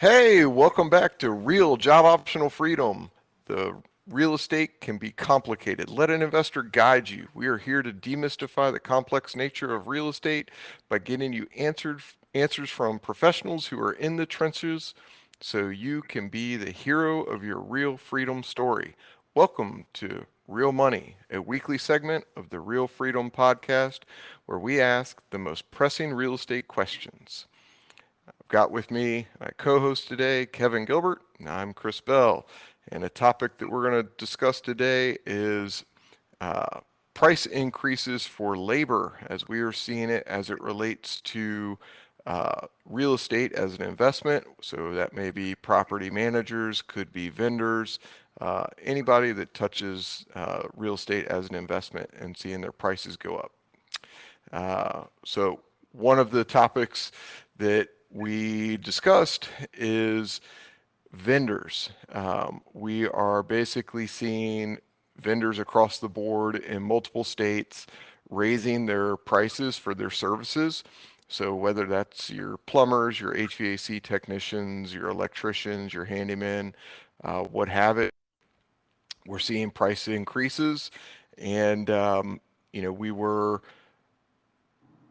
Hey, welcome back to Real Job Optional Freedom. The real estate can be complicated. Let an investor guide you. We are here to demystify the complex nature of real estate by getting you answers from professionals who are in the trenches so you can be the hero of your real freedom story. Welcome to Real Money, a weekly segment of the Real Freedom podcast where we ask the most pressing real estate questions. I've got with me my co-host today, Kevin Gilbert, and I'm Chris Bell. And a topic that we're going to discuss today is uh, price increases for labor as we are seeing it as it relates to real estate as an investment. So that may be property managers, could be vendors, anybody that touches real estate as an investment and seeing their prices go up. So one of the topics that we discussed is vendors. We are basically seeing vendors across the board in multiple states raising their prices for their services. So whether that's your plumbers, your HVAC technicians, your electricians, your handymen, what have it, we're seeing price increases. And, we were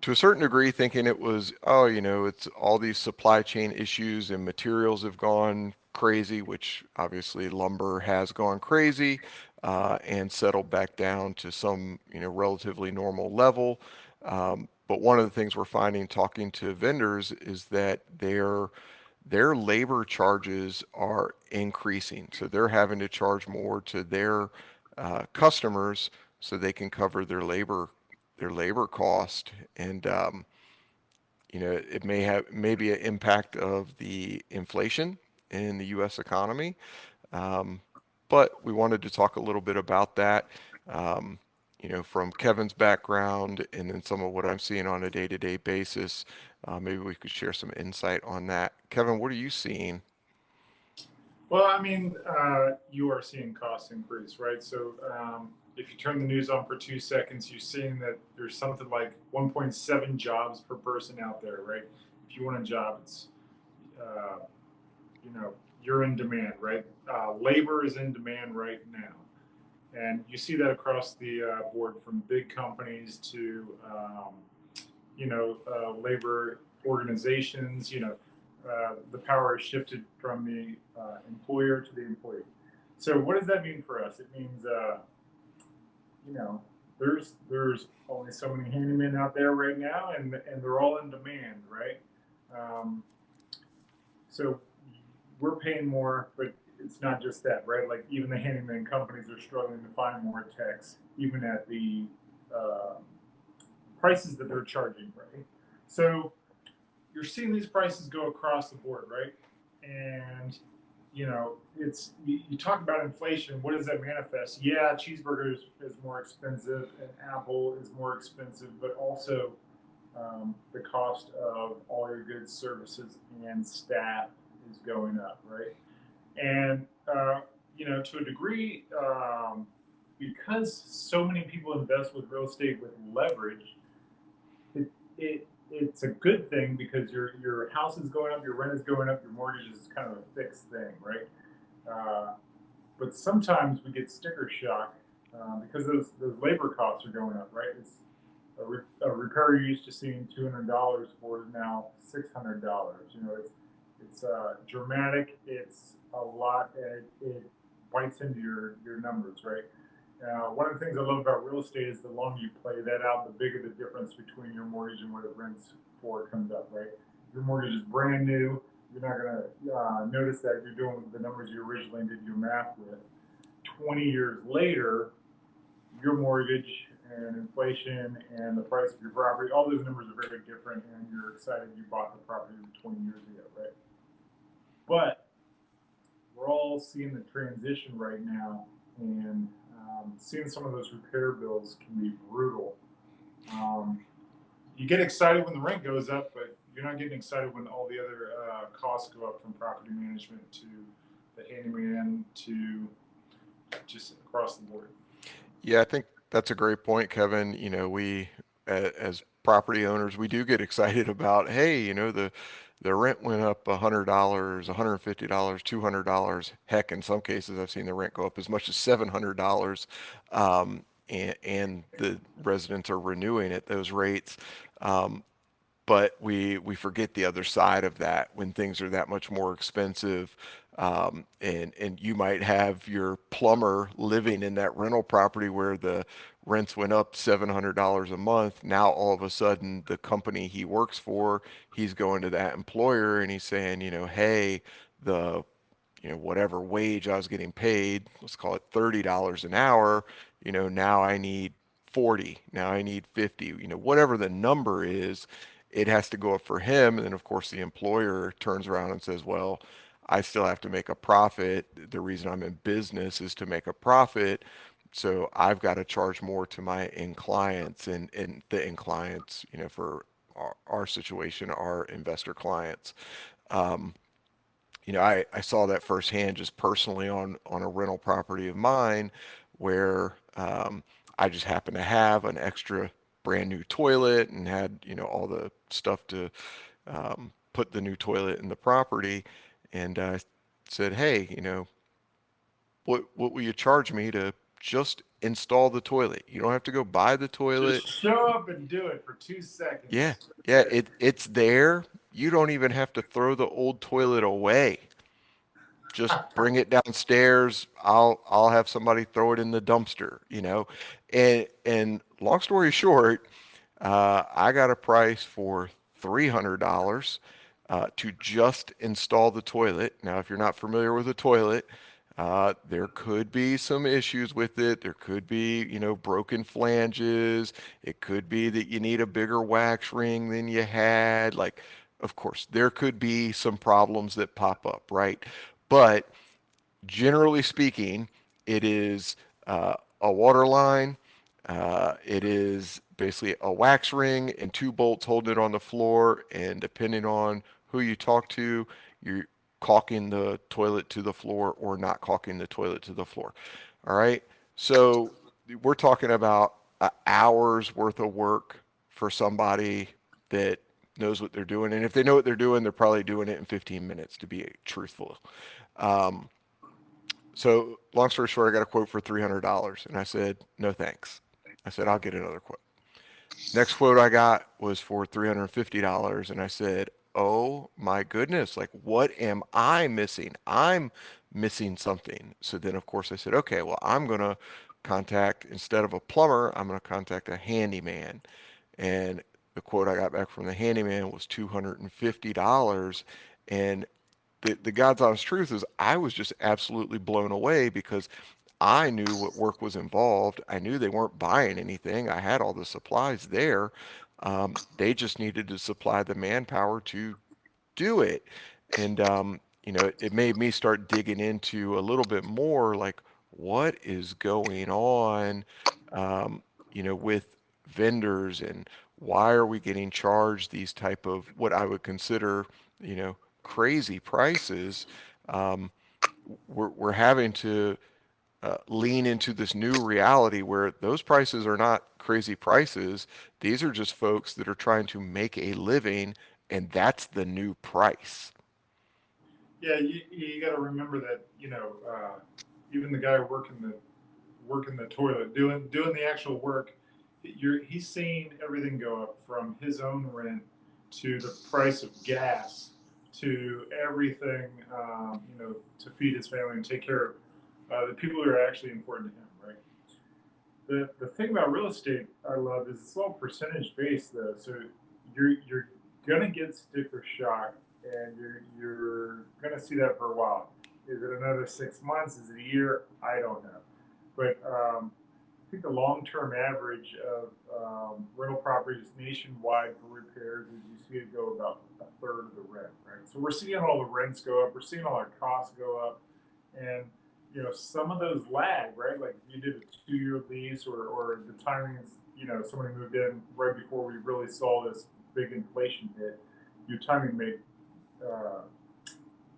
to a certain degree thinking it was, oh, it's all these supply chain issues and materials have gone crazy, which obviously lumber has gone crazy and settled back down to some, relatively normal level. But one of the things we're finding talking to vendors is that their labor charges are increasing. So they're having to charge more to their customers so they can cover their labor cost, and it may have maybe an impact of the inflation in the U.S. economy. Um, but we wanted to talk a little bit about that, um, from Kevin's background and then some of what I'm seeing on a day-to-day basis. Maybe we could share some insight on that. Kevin, what are you seeing? Well, you are seeing costs increase, right? If you turn the news on for 2 seconds, you're seeing that there's something like 1.7 jobs per person out there, right? If you want a job, uh, you're in demand, right? Labor is in demand right now. And you see that across the board from big companies to labor organizations. The power is shifted from the employer to the employee. So what does that mean for us? It means you know there's only so many handymen out there right now, and they're all in demand, right? Um, so we're paying more, but it's not just that, right? Like even the handyman companies are struggling to find more techs, even at the uh, prices that they're charging, right? So you're seeing these prices go across the board, right? And you talk about inflation. What does that manifest? Yeah, cheeseburgers is more expensive, and Apple is more expensive, but also the cost of all your goods, services, and staff is going up, right? And to a degree, because so many people invest with real estate with leverage, it's a good thing because your house is going up, your rent is going up, your mortgage is kind of a fixed thing, right? Uh, but sometimes we get sticker shock because those labor costs are going up, right? It's a repair you're used to seeing $200 for is now $600. It's dramatic. It's a lot. It bites into your numbers, right? One of the things I love about real estate is the longer you play that out, the bigger the difference between your mortgage and what it rents for comes up, right? If your mortgage is brand new, you're not going to notice that you're doing the numbers you originally did your math with. 20 years later, your mortgage and inflation and the price of your property, all those numbers are very different, and you're excited you bought the property 20 years ago, right? But we're all seeing the transition right now, and seeing some of those repair bills can be brutal. Um, you get excited when the rent goes up, but you're not getting excited when all the other costs go up, from property management to the handyman to just across the board. Yeah, I think that's a great point, Kevin. As property owners, we do get excited about, hey, the the rent went up $100, $150, $200. Heck, in some cases, I've seen the rent go up as much as $700. And the residents are renewing at those rates. Um, but we forget the other side of that when things are that much more expensive. And you might have your plumber living in that rental property where the rents went up $700 a month. Now all of a sudden the company he works for, he's going to that employer and he's saying, hey, the whatever wage I was getting paid, let's call it $30 an hour, now I need 40, now I need 50, whatever the number is, it has to go up for him. And then of course the employer turns around and says, well, I still have to make a profit. The reason I'm in business is to make a profit. So I've got to charge more to my end clients and the end clients, for our situation, our investor clients. Um, I saw that firsthand just personally on a rental property of mine where I just happened to have an extra brand new toilet and had, all the stuff to put the new toilet in the property. And I said, hey, what will you charge me to just install the toilet? You don't have to go buy the toilet. Just show up and do it for Yeah, 2 seconds. yeah, it's there. You don't even have to throw the old toilet away. Just bring it downstairs. I'll have somebody throw it in the dumpster, And long story short, I got a price for $300 to just install the toilet. Now, if you're not familiar with a toilet, there could be some issues with it. There could be, broken flanges. It could be that you need a bigger wax ring than you had. Like, of course, there could be some problems that pop up, right? But generally speaking, it is a water line. It is basically a wax ring and two bolts holding it on the floor. And depending on who you talk to, you're caulking the toilet to the floor or not caulking the toilet to the floor. All right. So we're talking about an hour's worth of work for somebody that knows what they're doing. And if they know what they're doing, they're probably doing it in 15 minutes, to be truthful. Um, so long story short, I got a quote for $300 and I said, no thanks. I said, I'll get another quote. Next quote I got was for $350 and I said, oh my goodness, like what am I missing? I'm missing something. So then of course I said, okay, well I'm going to contact, instead of a plumber, I'm going to contact a handyman. And the quote I got back from the handyman was $250. And the God's honest truth is I was just absolutely blown away because I knew what work was involved. I knew they weren't buying anything. I had all the supplies there. They just needed to supply the manpower to do it. And, it made me start digging into a little bit more like what is going on, um, with vendors and why are we getting charged these type of what I would consider, crazy prices. Um, we're having to lean into this new reality where those prices are not crazy prices. These are just folks that are trying to make a living, and that's the new price. Yeah, you got to remember that even the guy working the toilet, doing the actual work, he's seeing everything go up from his own rent to the price of gas to everything, to feed his family and take care of the people who are actually important to him, right? The thing about real estate I love is it's all percentage based though, so you're gonna get sticker shock, and you're gonna see that for a while. Is it another 6 months? Is it a year? I don't know, but I think the long term average of rental properties nationwide for repairs is you see it go about a third of the rent, right? So we're seeing all the rents go up, we're seeing all our costs go up, and some of those lag, right? Like you did a 2 year lease, or the timing is, somebody moved in right before we really saw this big inflation hit. Your timing may uh,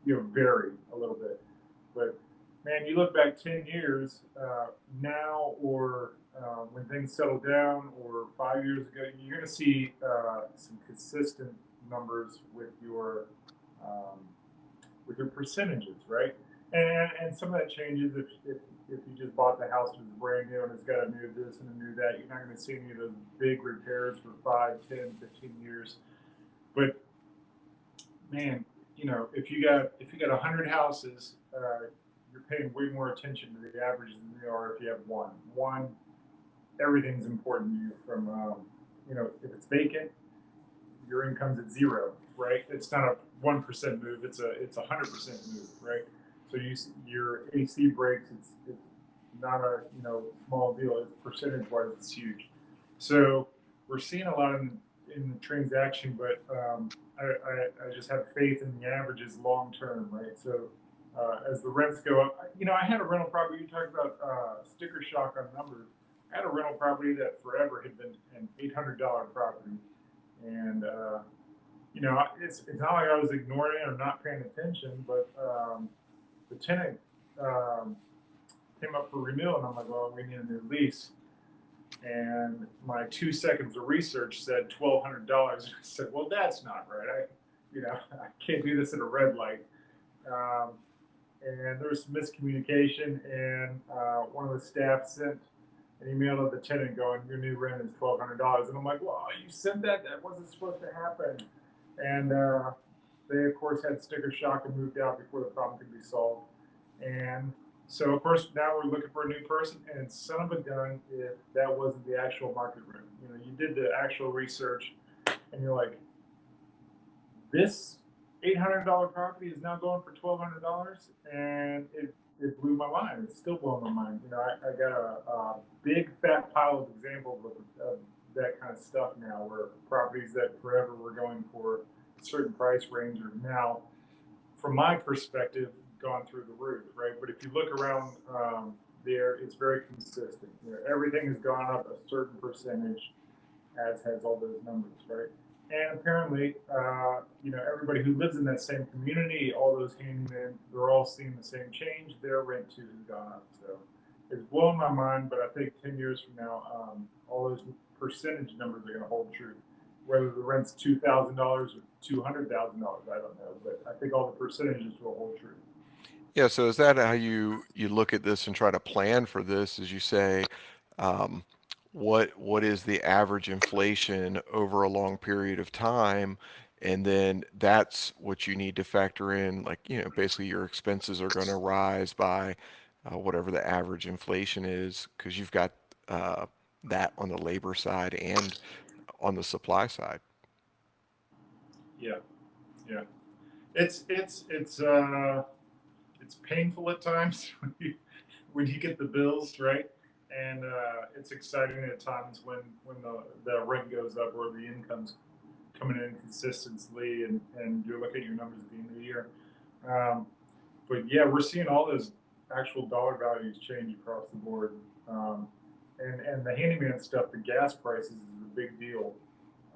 vary a little bit. But man, you look back 10 years now, or when things settle down, or 5 years ago, you're going to see some consistent numbers um, with your percentages, right? And some of that changes if you just bought the house and it's brand new and it's got a new this and a new that. You're not going to see any of those big repairs for 5, 10, 15 years. But man, if you got 100 houses, you're paying way more attention to the averages than you are if you have one. One, everything's important to you. From if it's vacant, your income's at zero, right? It's not a 1% move; it's 100% move, right? So your AC breaks. It's not a small deal. It's percentage wise, it's huge. So we're seeing a lot in the transaction, but I just have faith in the averages long term, right? So as the rents go up, I had a rental property. You talked about sticker shock on numbers. I had a rental property that forever had been an $800 property, and it's not like I was ignoring it or not paying attention, but the tenant um, came up for renewal, and I'm like, well, we need a new lease. And my 2 seconds of research said $1,200. I said, well, that's not right. I can't do this at a red light. Um, and there was some miscommunication, and one of the staff sent an email to the tenant going, "Your new rent is $1,200." And I'm like, "Well, you sent that? That wasn't supposed to happen." And they, of course, had sticker shock and moved out before the problem could be solved. And so, of course, now we're looking for a new person. And son of a gun, if that wasn't the actual market rent, you did the actual research, and you're like, this $800 property is now going for $1,200, and it blew my mind. It's still blowing my mind. I got a big fat pile of examples of that kind of stuff now, where properties that forever were going for a certain price range are now, from my perspective, gone through the roof, right? But if you look around there, it's very consistent. Everything has gone up a certain percentage, as has all those numbers, right? And apparently, everybody who lives in that same community, all those handymen, they're all seeing the same change. Their rent too has gone up. So it's blowing my mind. But I think 10 years from now, all those percentage numbers are going to hold true. Whether the rent's $2,000 or $200,000, I don't know. But I think all the percentages will hold true. Yeah, so is that how you look at this and try to plan for this? As you say, um, what is the average inflation over a long period of time? And then that's what you need to factor in. Like, basically your expenses are going to rise by whatever the average inflation is, because you've got uh, that on the labor side and on the supply side. Yeah, yeah. It's painful at times when you get the bills, right? And it's exciting at times when the rent goes up or the income's coming in consistently, and you're looking at your numbers at the end of the year. Um, but yeah, we're seeing all those actual dollar values change across the board. Um, and the handyman stuff, the gas prices is a big deal,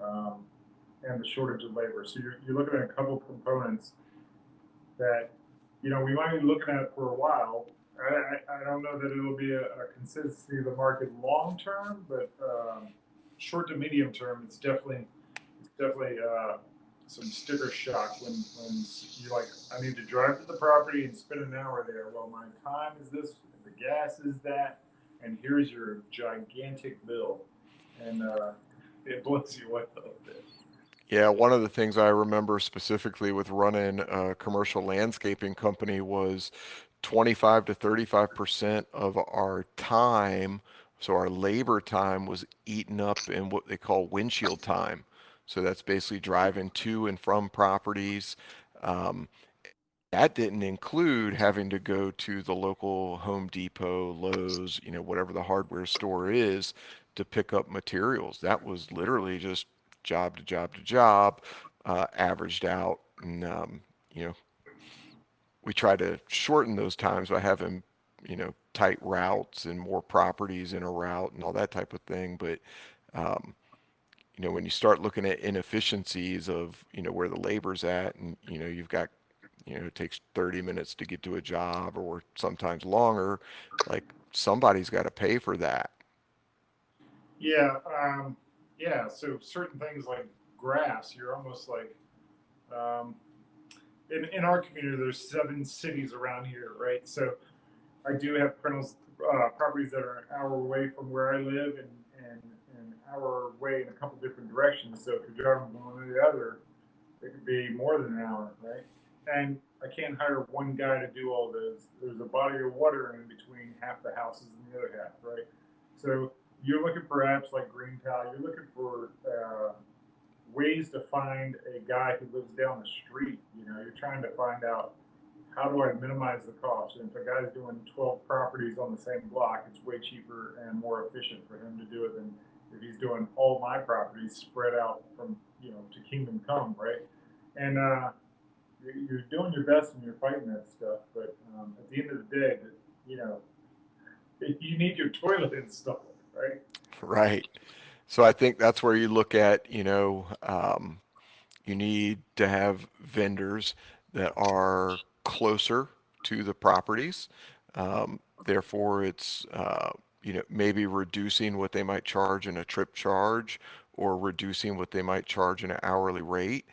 um, and the shortage of labor. So you're looking at a couple of components that we might be looking at it for a while. I don't know that it'll be a consistency of the market long term, but short to medium term, it's definitely some sticker shock when you're like, I need to drive to the property and spend an hour there. Well, my time is this, the gas is that, and here's your gigantic bill, and it blows you away a little bit. Yeah, one of the things I remember specifically with running a commercial landscaping company was 25 to 35% of our time, so our labor time was eaten up in what they call windshield time. So that's basically driving to and from properties. Um, that didn't include having to go to the local Home Depot, Lowe's, whatever the hardware store is to pick up materials. That was literally just job to job to job, averaged out. And, you know, we try to shorten those times by having, tight routes and more properties in a route and all that type of thing. But, um, when you start looking at inefficiencies of, where the labor's at, and, you've got, it takes 30 minutes to get to a job or sometimes longer, like somebody's got to pay for that. Yeah, yeah. So certain things like grass. You're almost like, um, in our community, there's 7 cities around here, right? So I do have properties that are an hour away from where I live, and an hour away in a couple different directions. So if you're driving from one to the other, it could be more than an hour, right? And I can't hire one guy to do all this. There's a body of water in between half the houses and the other half, right? So you're looking for apps like GreenPal. You're looking for ways to find a guy who lives down the street. You're trying to find out, how do I minimize the cost? And if a guy's doing 12 properties on the same block, it's way cheaper and more efficient for him to do it than if he's doing all my properties spread out from, to kingdom come, right? And you're doing your best and you're fighting that stuff, but at the end of the day, you know, you need your toilet installed, right? Right. So I think that's where you look at, you need to have vendors that are closer to the properties. Therefore, it's maybe reducing what they might charge in a trip charge or reducing what they might charge in an hourly rate.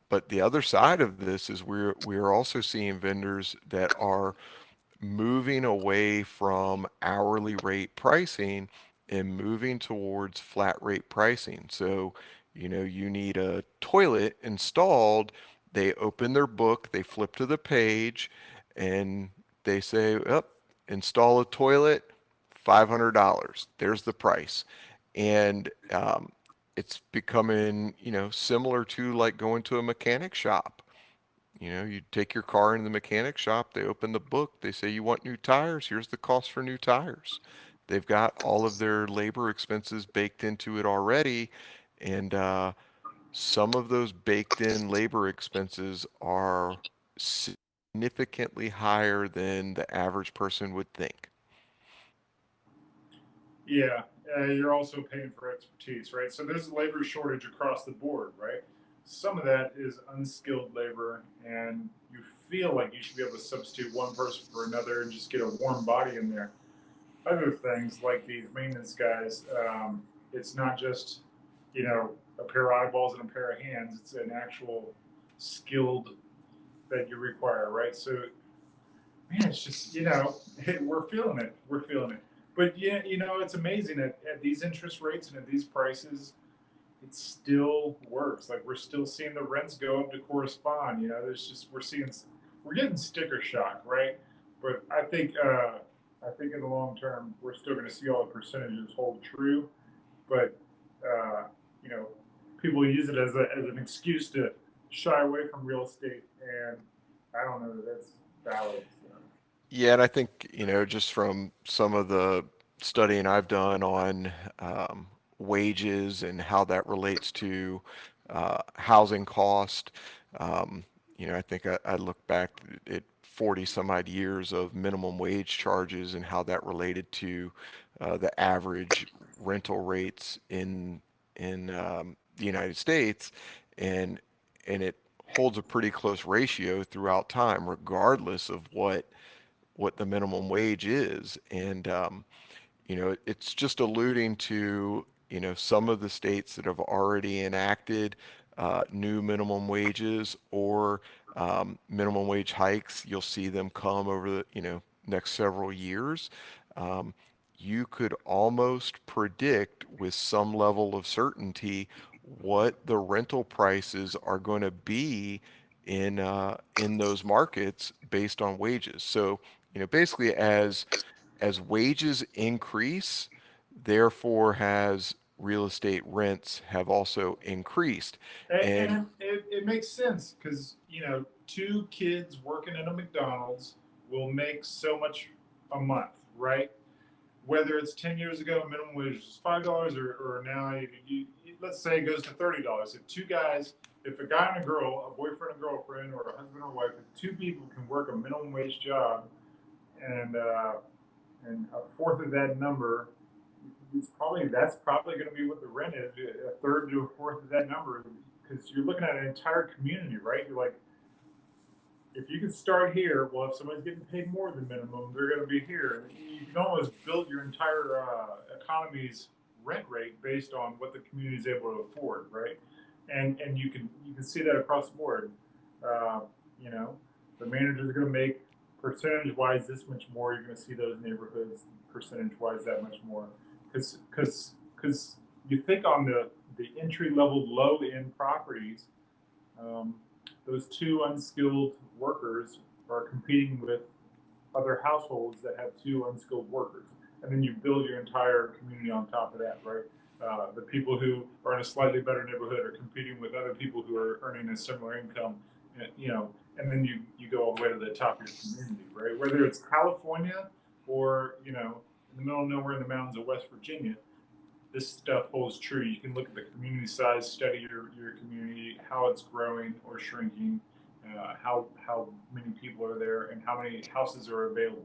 But the other side of this is we're also seeing vendors that are moving away from hourly rate pricing and moving towards flat rate pricing. So, you need a toilet installed. They open their book, they flip to the page, and they say, "Up, install a toilet, $500. There's the price." And it's becoming, similar to like going to a mechanic shop. You take your car into the mechanic shop, they open the book, they say you want new tires, here's the cost for new tires. They've got all of their labor expenses baked into it already, and some of those baked in labor expenses are significantly higher than the average person would think. Yeah, you're also paying for expertise, right? So there's a labor shortage across the board, right? Some of that is unskilled labor, and you feel like you should be able to substitute one person for another and just get a warm body in there. Other things like these maintenance guys, it's not just, a pair of eyeballs and a pair of hands. It's an actual skilled that you require, right? So, man, it's just, we're feeling it. We're feeling it. But yeah, it's amazing at these interest rates and at these prices, it still works. Like, we're still seeing the rents go up to correspond. We're getting sticker shock, right? But I think in the long term, we're still going to see all the percentages hold true. But uh, you know, people use it as an excuse to shy away from real estate, and I don't know that that's valid. So. Yeah, and I think, just from some of the studying I've done on wages and how that relates to housing cost, I think I look back at 40 some odd years of minimum wage charges and how that related to the average rental rates in the United States, and it holds a pretty close ratio throughout time, regardless of what the minimum wage is. And, it's just alluding to, some of the states that have already enacted new minimum wages or minimum wage hikes. You'll see them come over the, next several years. Um, you could almost predict with some level of certainty what the rental prices are going to be in those markets based on wages. So, basically as wages increase, therefore has real estate rents have also increased. And And it makes sense because, 2 kids working in a McDonald's will make so much a month, right? Whether it's 10 years ago, minimum wage was $5, or now, let's say it goes to $30. If a guy and a girl, a boyfriend and girlfriend, or a husband and wife, if 2 people can work a minimum wage job, and a fourth of that number, that's probably going to be what the rent is, a third to a fourth of that number, because you're looking at an entire community, right? You're like, if you can start here, well, if somebody's getting paid more than minimum, they're going to be here. You can almost build your entire economy's rent rate based on what the community is able to afford, right? And you can see that across the board. Uh, you know, the manager's going to make percentage wise this much more. You're going to see those neighborhoods percentage wise that much more, because you think on the entry level low end properties, um, those two unskilled workers are competing with other households that have two unskilled workers, and then you build your entire community on top of that, right? The people who are in a slightly better neighborhood are competing with other people who are earning a similar income, and then you go all the way to the top of your community, right? Whether it's California or in the middle of nowhere in the mountains of West Virginia, this stuff holds true. You can look at the community size, study your community, how it's growing or shrinking, how many people are there, and how many houses are available.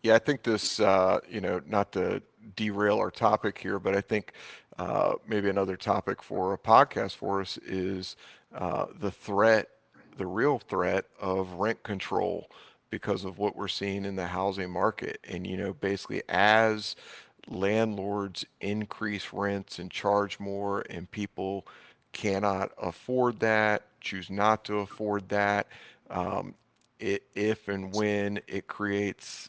Yeah, I think this, not to derail our topic here, but I think maybe another topic for a podcast for us is the real threat of rent control because of what we're seeing in the housing market. And, basically as landlords increase rents and charge more and people cannot afford that, choose not to afford that, um, if and when it creates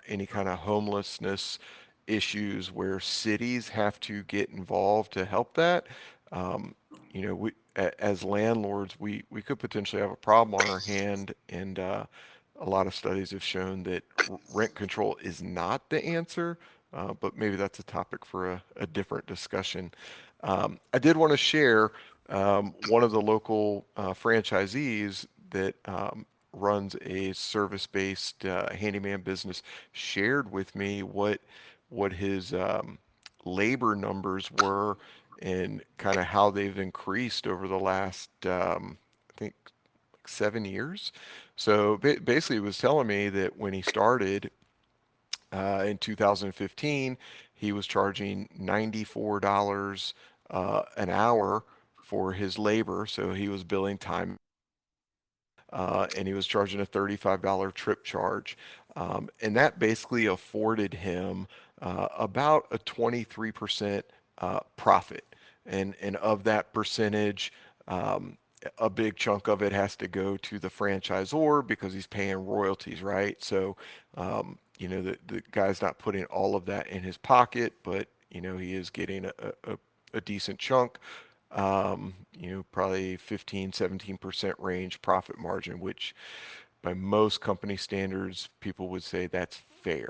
any kind of homelessness issues where cities have to get involved to help that, um, as landlords, we could potentially have a problem on our hand. And a lot of studies have shown that rent control is not the answer, but maybe that's a topic for a different discussion. I did want to share one of the local franchisees that runs a service-based handyman business shared with me what his labor numbers were and kind of how they've increased over the last I think 7 years. So basically, it was telling me that when he started in 2015, he was charging $94 an hour for his labor. So he was billing time, and he was charging a $35 trip charge. And that basically afforded him about a 23% profit. And of that percentage, a big chunk of it has to go to the franchisor because he's paying royalties, right? So, the guy's not putting all of that in his pocket, but, he is getting a decent chunk, probably 15, 17% range profit margin, which by most company standards, people would say that's fair.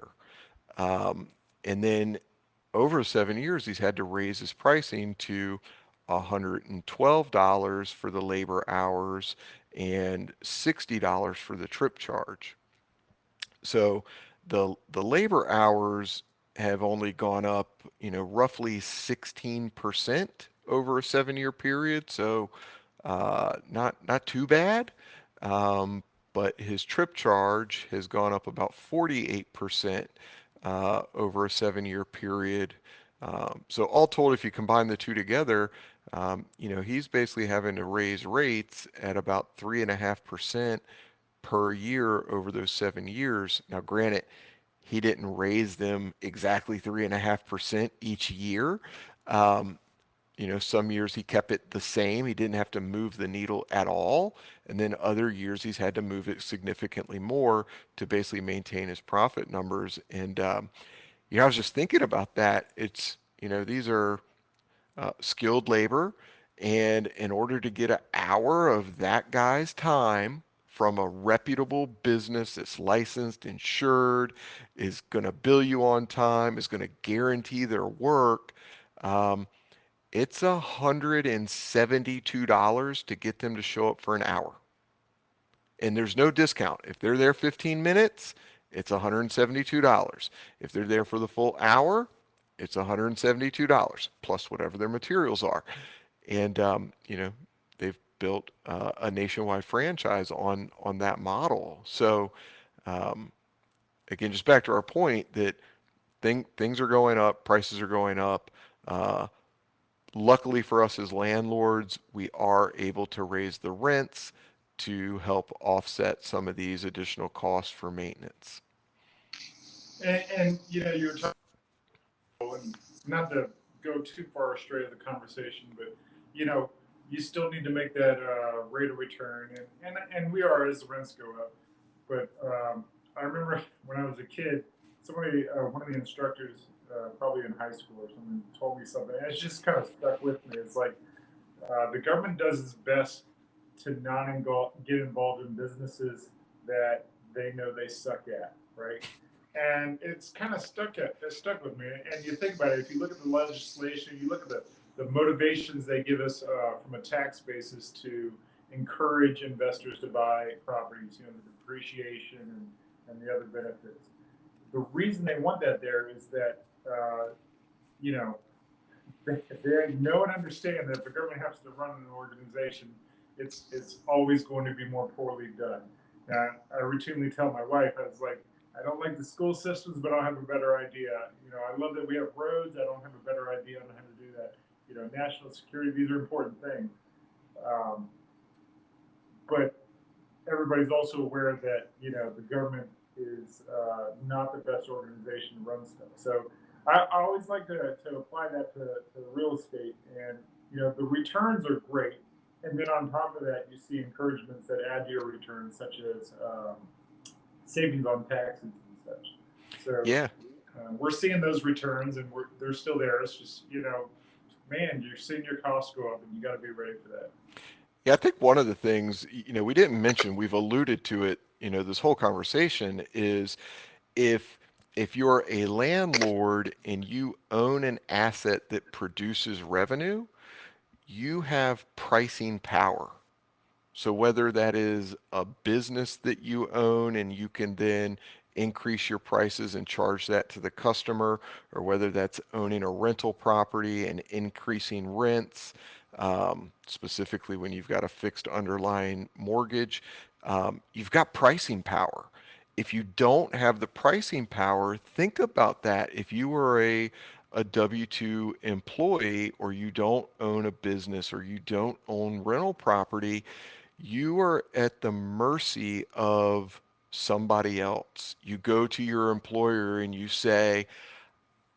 And then over 7 years, he's had to raise his pricing to $112 for the labor hours and $60 for the trip charge. So the labor hours have only gone up, roughly 16% over a 7 year period. So not too bad. But his trip charge has gone up about 48% over a 7 year period. So all told, if you combine the two together, he's basically having to raise rates at about 3.5% per year over those 7 years. Now, granted, he didn't raise them exactly 3.5% each year. Um, some years he kept it the same. He didn't have to move the needle at all. And then other years he's had to move it significantly more to basically maintain his profit numbers. And, I was just thinking about that. It's, these are skilled labor. And in order to get an hour of that guy's time from a reputable business that's licensed, insured, is going to bill you on time, is going to guarantee their work, um, it's $172 to get them to show up for an hour. And there's no discount. If they're there 15 minutes, it's $172. If they're there for the full hour, it's $172 plus whatever their materials are. And they've built a nationwide franchise on that model. So um, again, just back to our point that things are going up, prices are going up. Luckily for us as landlords, we are able to raise the rents to help offset some of these additional costs for maintenance. And you were talking, and not to go too far astray of the conversation, but you know, you still need to make that rate of return, and we are as the rents go up. But I remember when I was a kid, somebody, one of the instructors, probably in high school or something, told me something. And it's just kind of stuck with me. It's like the government does its best to not get involved in businesses that they know they suck at, right? And it's kind of stuck with me. And you think about it, if you look at the legislation, you look at the motivations they give us from a tax basis to encourage investors to buy properties, the depreciation and the other benefits. The reason they want that there is that, you know, they know and understand that if the government has to run an organization, it's always going to be more poorly done. Now, I routinely tell my wife, I was like, I don't like the school systems, but I don't have a better idea. I love that we have roads. I don't have a better idea on how to do that. National security, these are important things. Um, but everybody's also aware that the government is not the best organization to run stuff. So I always like to apply that to real estate, and the returns are great. And then on top of that, you see encouragements that add to your returns, such as savings on taxes and such. So Yeah. we're seeing those returns, and they're still there. It's just man, you're seeing your costs go up, and you got to be ready for that. Yeah, I think one of the things, we didn't mention, we've alluded to it, this whole conversation is if if you're a landlord and you own an asset that produces revenue, you have pricing power. So whether that is a business that you own and you can then increase your prices and charge that to the customer, or whether that's owning a rental property and increasing rents, specifically when you've got a fixed underlying mortgage, you've got pricing power. If you don't have the pricing power, think about that. If you were a W-2 employee, or you don't own a business, or you don't own rental property, you are at the mercy of somebody else. You go to your employer and you say,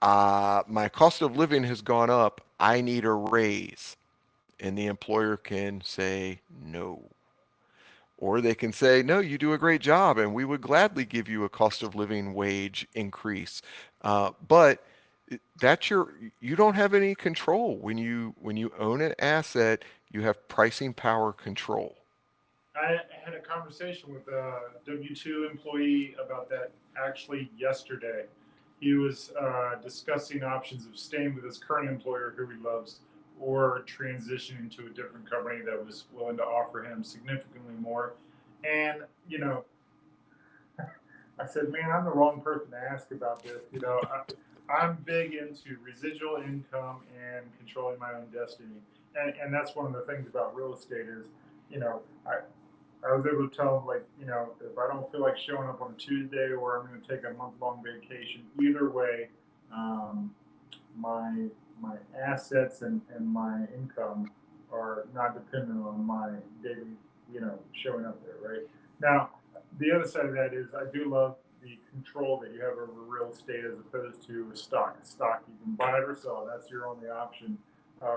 my cost of living has gone up. I need a raise. And the employer can say no. Or they can say, no, you do a great job and we would gladly give you a cost of living wage increase. But you don't have any control. When you own an asset, you have pricing power control. I had a conversation with a W 2 employee about that actually yesterday. He was discussing options of staying with his current employer, who he loves, or transitioning to a different company that was willing to offer him significantly more. And, I said, man, I'm the wrong person to ask about this. I'm big into residual income and controlling my own destiny. And that's one of the things about real estate is, you know, I, I was able to tell them, like, if I don't feel like showing up on a Tuesday, or I'm going to take a month-long vacation, either way, um, my my assets and my income are not dependent on my daily, showing up there. Right now, the other side of that is I do love the control that you have over real estate as opposed to a stock. Stock, you can buy it or sell it. That's your only option.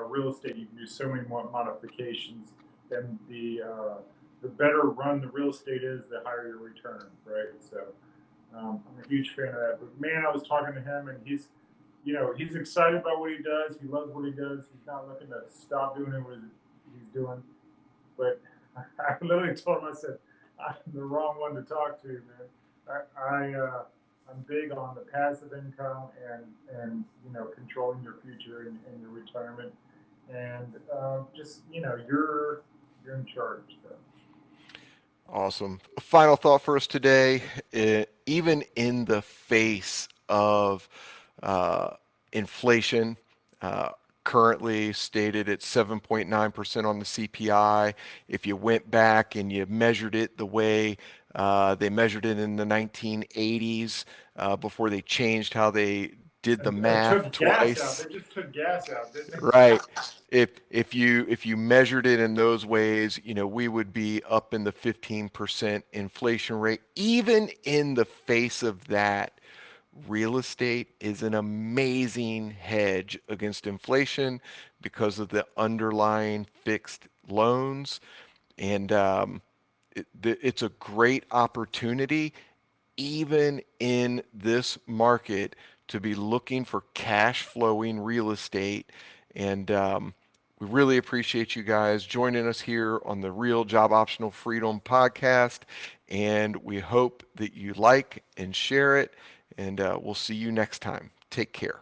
Real estate, you can do so many more modifications, and the better run the real estate is, the higher your return, right? So I'm a huge fan of that. But man, I was talking to him, and he's excited about what he does. He loves what he does. He's not looking to stop doing what he's doing. But I literally told him, I said, I'm the wrong one to talk to, man. I'm big on the passive income and controlling your future and your retirement, and just you're in charge. So. Awesome. Final thought for us today. Even in the face of uh, inflation, uh, currently stated at 7.9% on the CPI, if you went back and you measured it the way they measured it in the 1980s, before they changed how they did the And math took gas out. twice. They just took gas out, didn't they? Right. If you measured it in those ways, we would be up in the 15% inflation rate. Even in the face of that, real estate is an amazing hedge against inflation because of the underlying fixed loans. And it's a great opportunity, even in this market, to be looking for cash flowing real estate. And we really appreciate you guys joining us here on the Real Job Optional Freedom podcast. And we hope that you like and share it. And we'll see you next time. Take care.